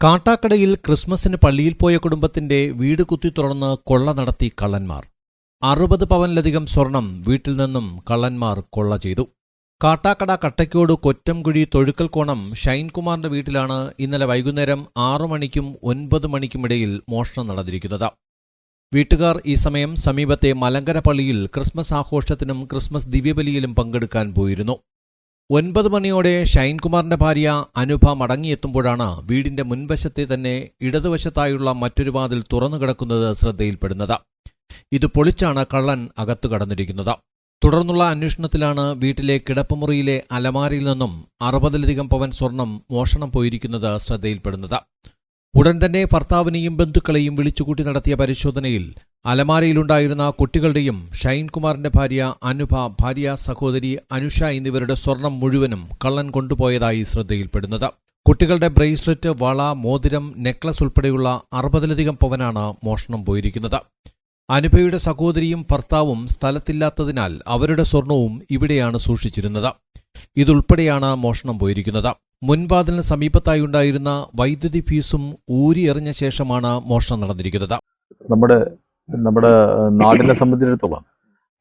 കാട്ടാക്കടയിൽ ക്രിസ്മസിന് പള്ളിയിൽ പോയ കുടുംബത്തിന്റെ വീട് കുത്തി തുറന്ന് കൊള്ള നടത്തി കള്ളന്മാർ. 60 പവനിലധികം സ്വർണം വീട്ടിൽ നിന്നും കള്ളന്മാർ കൊള്ള ചെയ്തു. കാട്ടാക്കട കട്ടയ്ക്കോട് കൊറ്റംകുഴി തൊഴുക്കൽക്കോണം ഷൈൻകുമാറിന്റെ വീട്ടിലാണ് ഇന്നലെ വൈകുന്നേരം 6 മണിക്കും 9 മണിക്കുമിടയിൽ മോഷണം നടന്നിരിക്കുന്നത്. വീട്ടുകാർ ഈ സമയം സമീപത്തെ മലങ്കര പള്ളിയിൽ ക്രിസ്മസ് ആഘോഷത്തിനും ക്രിസ്മസ് ദിവ്യബലിയിലും പങ്കെടുക്കാൻ പോയിരുന്നു. 9 മണിയോടെ ഷൈൻകുമാറിന്റെ ഭാര്യ അനുഭ മടങ്ങിയെത്തുമ്പോഴാണ് വീടിന്റെ മുൻവശത്തെ തന്നെ ഇടതുവശത്തായുള്ള മറ്റൊരു വാതിൽ തുറന്നുകിടക്കുന്നത് ശ്രദ്ധയിൽപ്പെടുന്നത്. ഇത് പൊളിച്ചാണ് കള്ളൻ അകത്തു കടന്നിരിക്കുന്നത്. തുടർന്നുള്ള അന്വേഷണത്തിലാണ് വീട്ടിലെ കിടപ്പുമുറിയിലെ അലമാരയിൽ നിന്നും 60-ലധികം പവൻ സ്വർണം മോഷണം പോയിരിക്കുന്നത് ശ്രദ്ധയിൽപ്പെടുന്നത്. ഉടൻ തന്നെ ഭർത്താവിനെയും ബന്ധുക്കളെയും വിളിച്ചുകൂട്ടി നടത്തിയ പരിശോധനയിൽ അലമാരയിലുണ്ടായിരുന്ന കുട്ടികളുടെയും ഷൈൻകുമാറിന്റെ ഭാര്യ അനുഭ, ഭാര്യ സഹോദരി അനുഷ എന്നിവരുടെ സ്വർണം മുഴുവനും കള്ളൻ കൊണ്ടുപോയതായി ശ്രദ്ധയിൽപ്പെടുന്നത്. കുട്ടികളുടെ ബ്രേസ്ലെറ്റ്, വള, മോതിരം, നെക്ലസ് ഉൾപ്പെടെയുള്ള 60-ലധികം പവനാണ് മോഷണം പോയിരിക്കുന്നത്. അനുഭയുടെ സഹോദരിയും ഭർത്താവും സ്ഥലത്തില്ലാത്തതിനാൽ അവരുടെ സ്വർണവും ഇവിടെയാണ് സൂക്ഷിച്ചിരുന്നത്. ഇതുൾപ്പെടെയാണ് മോഷണം പോയിരിക്കുന്നത്. മുൻവാതിലിന് സമീപത്തായി ഉണ്ടായിരുന്ന വൈദ്യുതി ഫീസും ഊരിയെറിഞ്ഞ ശേഷമാണ് മോഷണം നടന്നിരിക്കുന്നത്. നമ്മുടെ നാടിനെ സംബന്ധിച്ചിടത്തോളം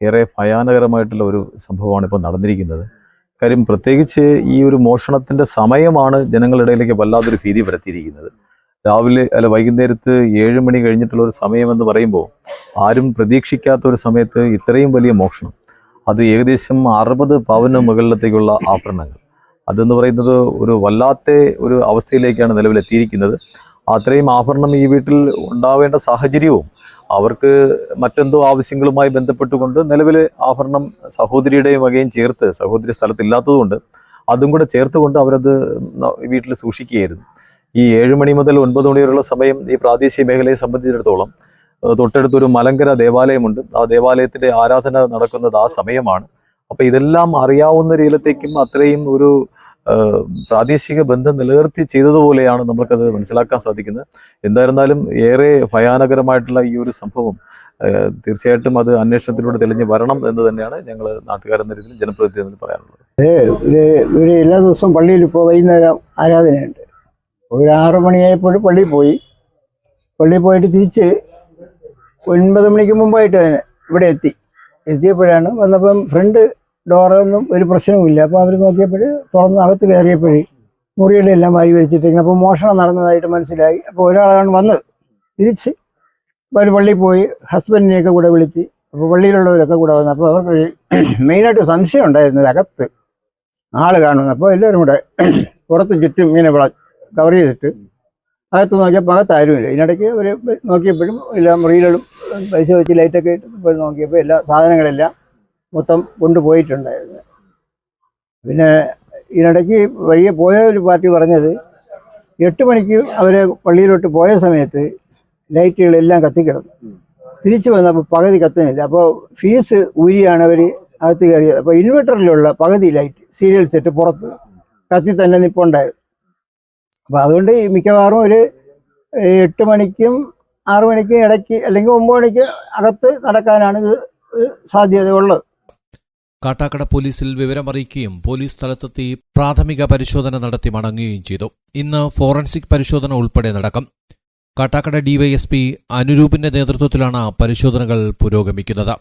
ഏറെ ഭയാനകരമായിട്ടുള്ള ഒരു സംഭവമാണ് ഇപ്പോൾ നടന്നിരിക്കുന്നത്. കാര്യം പ്രത്യേകിച്ച് ഈ ഒരു മോഷണത്തിൻ്റെ സമയമാണ് ജനങ്ങളുടെ ഇടയിലേക്ക് വല്ലാതൊരു ഭീതി പരത്തിയിരിക്കുന്നത്. വൈകുന്നേരത്ത് 7 മണി കഴിഞ്ഞിട്ടുള്ള ഒരു സമയമെന്ന് പറയുമ്പോൾ ആരും പ്രതീക്ഷിക്കാത്ത ഒരു സമയത്ത് ഇത്രയും വലിയ മോഷണം, അത് ഏകദേശം 60 പവന് മുകളിലത്തേക്കുള്ള ആഭരണങ്ങൾ, അതെന്ന് പറയുന്നത് ഒരു വല്ലാത്ത ഒരു അവസ്ഥയിലേക്കാണ് നിലവിലെത്തിയിരിക്കുന്നത്. അത്രയും ആഭരണം ഈ വീട്ടിൽ ഉണ്ടാവേണ്ട സാഹചര്യവും അവർക്ക് മറ്റെന്തോ ആവശ്യങ്ങളുമായി ബന്ധപ്പെട്ടുകൊണ്ട് നിലവിൽ ആഭരണം സഹോദരിയുടെയും വകയും ചേർത്ത്, സഹോദരി സ്ഥലത്തില്ലാത്തതുകൊണ്ട് അതും കൂടെ ചേർത്തുകൊണ്ട് അവരത് വീട്ടിൽ സൂക്ഷിക്കുകയായിരുന്നു. ഈ 7 മണി മുതൽ 9 മണി വരെയുള്ള സമയം ഈ പ്രാദേശിക മേഖലയെ സംബന്ധിച്ചിടത്തോളം തൊട്ടടുത്തൊരു മലങ്കര ദേവാലയമുണ്ട്. ആ ദേവാലയത്തിൻ്റെ ആരാധന നടക്കുന്നത് ആ സമയമാണ്. അപ്പോൾ ഇതെല്ലാം അറിയാവുന്ന രീതിയിലത്തേക്കും അത്രയും ഒരു പ്രാദേശിക ബന്ധം നിലനിർത്തി ചെയ്തതുപോലെയാണ് നമുക്കത് മനസ്സിലാക്കാൻ സാധിക്കുന്നത്. എന്തായിരുന്നാലും ഏറെ ഭയാനകരമായിട്ടുള്ള ഈ ഒരു സംഭവം തീർച്ചയായിട്ടും അത് അന്വേഷണത്തിലൂടെ തെളിഞ്ഞ് വരണം എന്ന് തന്നെയാണ് ഞങ്ങൾ നാട്ടുകാരെന്ന രീതിയിൽ ജനപ്രതിനിധികൾ പറയാനുള്ളത്. ഇവിടെ എല്ലാ ദിവസവും പള്ളിയിൽ ഇപ്പോൾ വൈകുന്നേരം ആരാധനയുണ്ട്. ഒരു 6 മണിയായപ്പോൾ പള്ളിയിൽ പോയിട്ട് തിരിച്ച് 9 മണിക്ക് മുമ്പായിട്ട് തന്നെ ഇവിടെ എത്തിയപ്പോഴാണ് വന്നപ്പം ഫ്രണ്ട് ഡോറൊന്നും ഒരു പ്രശ്നവുമില്ല. അപ്പോൾ അവർ നോക്കിയപ്പോൾ തുറന്ന് അകത്ത് കയറിയപ്പോഴേ മുറിയുടെ എല്ലാം വാരി വലിച്ചിട്ടിരിക്കണം. അപ്പോൾ മോഷണം നടന്നതായിട്ട് മനസ്സിലായി. അപ്പോൾ ഒരാളാണ് വന്നത്. തിരിച്ച് അവർ പള്ളിയിൽ പോയി ഹസ്ബൻഡിനെയൊക്കെ കൂടെ വിളിച്ച്, അപ്പോൾ പള്ളിയിലുള്ളവരൊക്കെ കൂടെ വന്നു. അപ്പോൾ അവർക്ക് മെയിനായിട്ട് സംശയം ഉണ്ടായിരുന്നത് അകത്ത് ആൾ കാണുന്നു. അപ്പോൾ എല്ലാവരും കൂടെ പുറത്ത് ചുറ്റും ഇങ്ങനെ കവർ ചെയ്തിട്ട് അകത്ത് നോക്കിയപ്പോൾ അകത്താരുമില്ല. ഇതിനിടയ്ക്ക് അവർ നോക്കിയപ്പോഴും എല്ലാ മുറിയിലും പരിശോധിച്ച് ലൈറ്റൊക്കെ ഇട്ട് പോയി നോക്കിയപ്പോൾ എല്ലാ സാധനങ്ങളെല്ലാം മൊത്തം കൊണ്ടുപോയിട്ടുണ്ടായിരുന്നു. പിന്നെ ഇതിനിടയ്ക്ക് വഴിയെ പോയ ഒരു പാർട്ടി പറഞ്ഞത് 8 മണിക്ക് അവർ പള്ളിയിലോട്ട് പോയ സമയത്ത് ലൈറ്റുകളെല്ലാം കത്തിക്കിടന്നു. തിരിച്ചു വന്നപ്പോൾ പകുതി കത്തുന്നില്ല. അപ്പോൾ ഫീസ് ഊരിയാണ് അവർ അകത്ത് കയറിയത്. അപ്പോൾ ഇൻവെർട്ടറിലുള്ള പകുതി ലൈറ്റ് സീരിയൽ സെറ്റ് പുറത്ത് കത്തി തന്നെ നിൽപ്പുണ്ടായിരുന്നു. അപ്പോൾ അതുകൊണ്ട് മിക്കവാറും ഒരു 8 മണിക്കും 6 മണിക്കും ഇടയ്ക്ക് അല്ലെങ്കിൽ 9 മണിക്ക് അകത്ത് നടക്കാനാണ് ഇത് സാധ്യത ഉള്ളത്. കാട്ടാക്കട പോലീസിൽ വിവരമറിയിക്കുകയും പോലീസ് സ്ഥലത്തെത്തി പ്രാഥമിക പരിശോധന നടത്തി മടങ്ങുകയും ചെയ്തു. ഇന്ന് ഫോറൻസിക് പരിശോധന ഉൾപ്പെടെ നടക്കും. കാട്ടാക്കട ഡിവൈഎസ്പി അനുരൂപിന്റെ നേതൃത്വത്തിലാണ് പരിശോധനകൾ പുരോഗമിക്കുന്നത്.